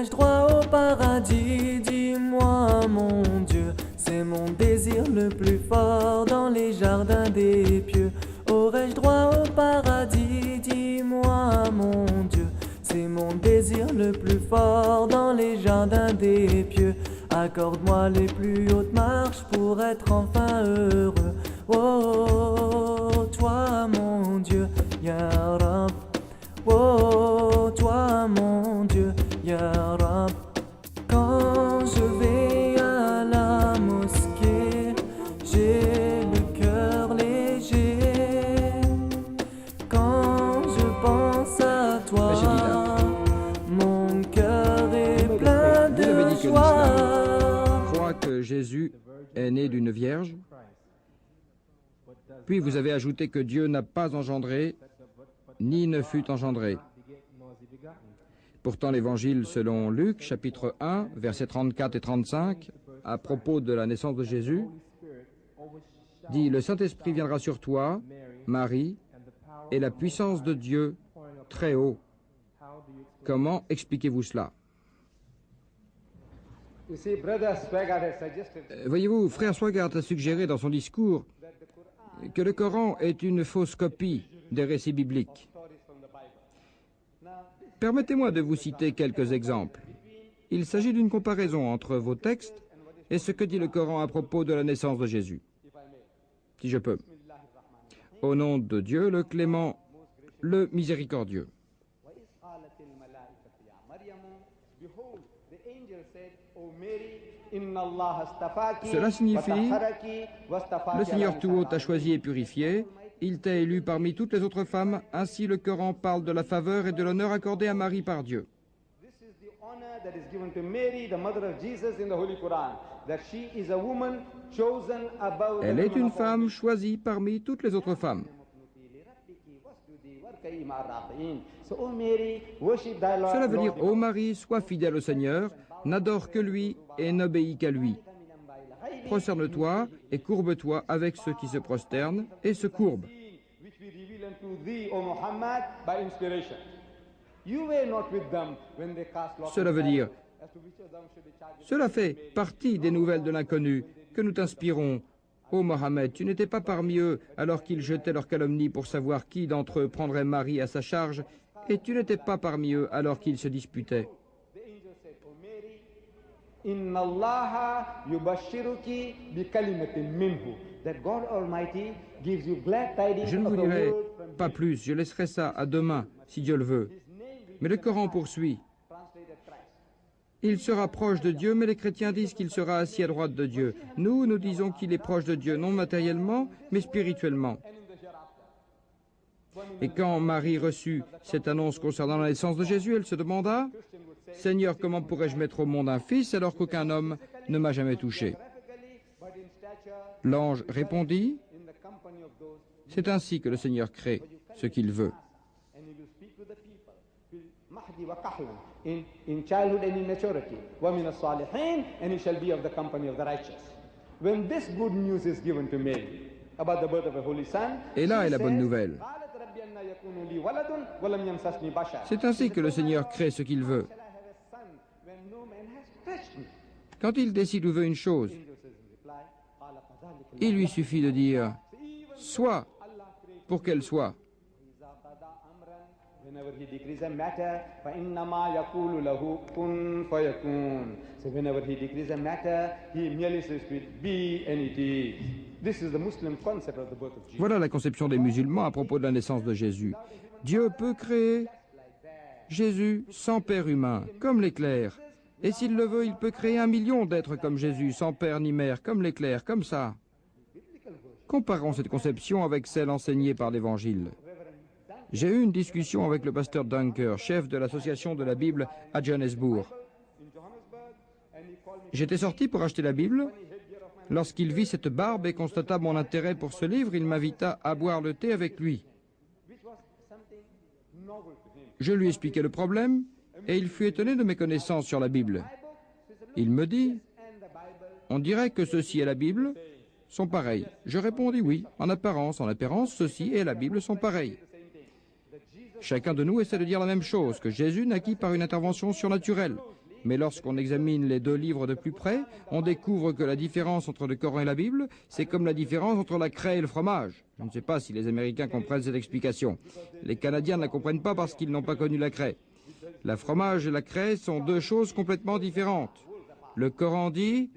Aurais-je droit au paradis? Dis-moi mon Dieu, c'est mon désir le plus fort dans les jardins des pieux. Aurais-je droit au paradis? Dis-moi mon Dieu, c'est mon désir le plus fort dans les jardins des pieux. Accorde-moi les plus hautes marches pour être enfin heureux. Oh, toi mon Dieu, Ya Rab. Oh, toi mon Dieu, Ya Rab. Quand je vais à la mosquée, j'ai le cœur léger. Quand je pense à toi, mon cœur est plein de joie. Crois que Jésus est né d'une vierge. Puis vous avez ajouté que Dieu n'a pas engendré, ni ne fut engendré. Pourtant, l'évangile selon Luc, chapitre 1, versets 34 et 35, à propos de la naissance de Jésus, dit « Le Saint-Esprit viendra sur toi, Marie, et la puissance de Dieu très haut. » Comment expliquez-vous cela? Voyez-vous, frère Swaggart a suggéré dans son discours que le Coran est une fausse copie des récits bibliques. Permettez-moi de vous citer quelques exemples. Il s'agit d'une comparaison entre vos textes et ce que dit le Coran à propos de la naissance de Jésus. Si je peux. Au nom de Dieu, le clément, le miséricordieux. Cela signifie, le Seigneur tout haut t'a choisi et purifié, il t'a élu parmi toutes les autres femmes, ainsi le Coran parle de la faveur et de l'honneur accordé à Marie par Dieu. Elle est une femme choisie parmi toutes les autres femmes. Cela veut dire, ô Marie, sois fidèle au Seigneur, n'adore que lui et n'obéis qu'à lui. Prosterne-toi et courbe-toi avec ceux qui se prosternent et se courbent. Cela veut dire, cela fait partie des nouvelles de l'inconnu que nous t'inspirons. Ô Mohammed, tu n'étais pas parmi eux alors qu'ils jetaient leur calomnie pour savoir qui d'entre eux prendrait Marie à sa charge, et tu n'étais pas parmi eux alors qu'ils se disputaient. Je ne vous dirai pas plus, je laisserai ça à demain, si Dieu le veut. Mais le Coran poursuit. Il sera proche de Dieu, mais les chrétiens disent qu'il sera assis à droite de Dieu. Nous, nous disons qu'il est proche de Dieu, non matériellement, mais spirituellement. Et quand Marie reçut cette annonce concernant la naissance de Jésus, elle se demanda, « Seigneur, comment pourrais-je mettre au monde un fils alors qu'aucun homme ne m'a jamais touché ?» L'ange répondit, « C'est ainsi que le Seigneur crée ce qu'il veut. » Et là est la bonne nouvelle. C'est ainsi que le Seigneur crée ce qu'il veut. Quand il décide ou veut une chose, il lui suffit de dire « soit » pour qu'elle soit. Voilà la conception des musulmans à propos de la naissance de Jésus. Dieu peut créer Jésus sans père humain, comme l'éclair. Et s'il le veut, il peut créer 1 million d'êtres comme Jésus, sans père ni mère, comme l'éclair, comme ça. Comparons cette conception avec celle enseignée par l'Évangile. J'ai eu une discussion avec le pasteur Dunker, chef de l'association de la Bible à Johannesburg. J'étais sorti pour acheter la Bible. Lorsqu'il vit cette barbe et constata mon intérêt pour ce livre, il m'invita à boire le thé avec lui. Je lui expliquai le problème et il fut étonné de mes connaissances sur la Bible. Il me dit, « On dirait que ceci et la Bible sont pareils. » Je répondis, « Oui, en apparence, ceci et la Bible sont pareils. » Chacun de nous essaie de dire la même chose, que Jésus naquit par une intervention surnaturelle. Mais lorsqu'on examine les deux livres de plus près, on découvre que la différence entre le Coran et la Bible, c'est comme la différence entre la craie et le fromage. Je ne sais pas si les Américains comprennent cette explication. Les Canadiens ne la comprennent pas parce qu'ils n'ont pas connu la craie. Le fromage et la craie sont deux choses complètement différentes. Le Coran dit,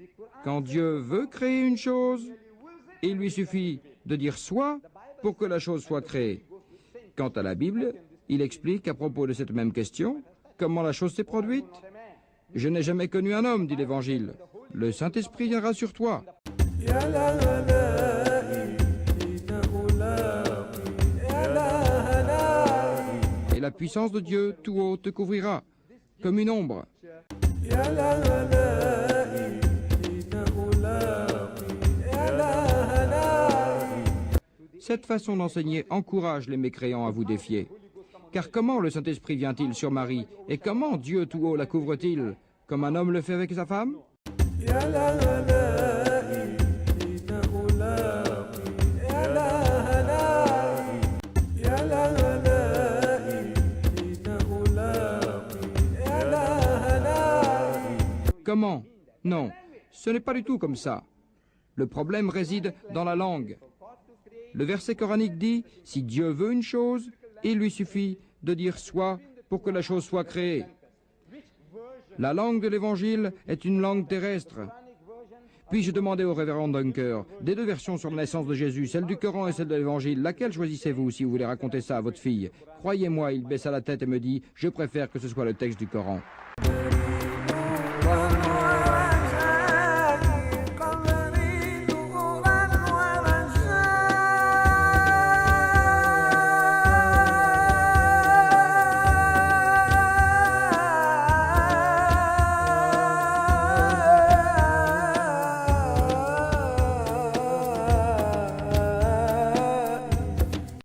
quand Dieu veut créer une chose, il lui suffit de dire soit pour que la chose soit créée. Quant à la Bible, il explique à propos de cette même question comment la chose s'est produite. Je n'ai jamais connu un homme, dit l'Évangile. Le Saint-Esprit viendra sur toi. Et la puissance de Dieu tout haut te couvrira, comme une ombre. Cette façon d'enseigner encourage les mécréants à vous défier. Car comment le Saint-Esprit vient-il sur Marie? Et comment Dieu tout haut la couvre-t-il? Comme un homme le fait avec sa femme? Comment? Non, ce n'est pas du tout comme ça. Le problème réside dans la langue. Le verset coranique dit, si Dieu veut une chose, il lui suffit de dire soit pour que la chose soit créée. La langue de l'Évangile est une langue terrestre. Puis-je demander au révérend Dunker, des deux versions sur la naissance de Jésus, celle du Coran et celle de l'Évangile, laquelle choisissez-vous si vous voulez raconter ça à votre fille? Croyez-moi, il baissa la tête et me dit, je préfère que ce soit le texte du Coran.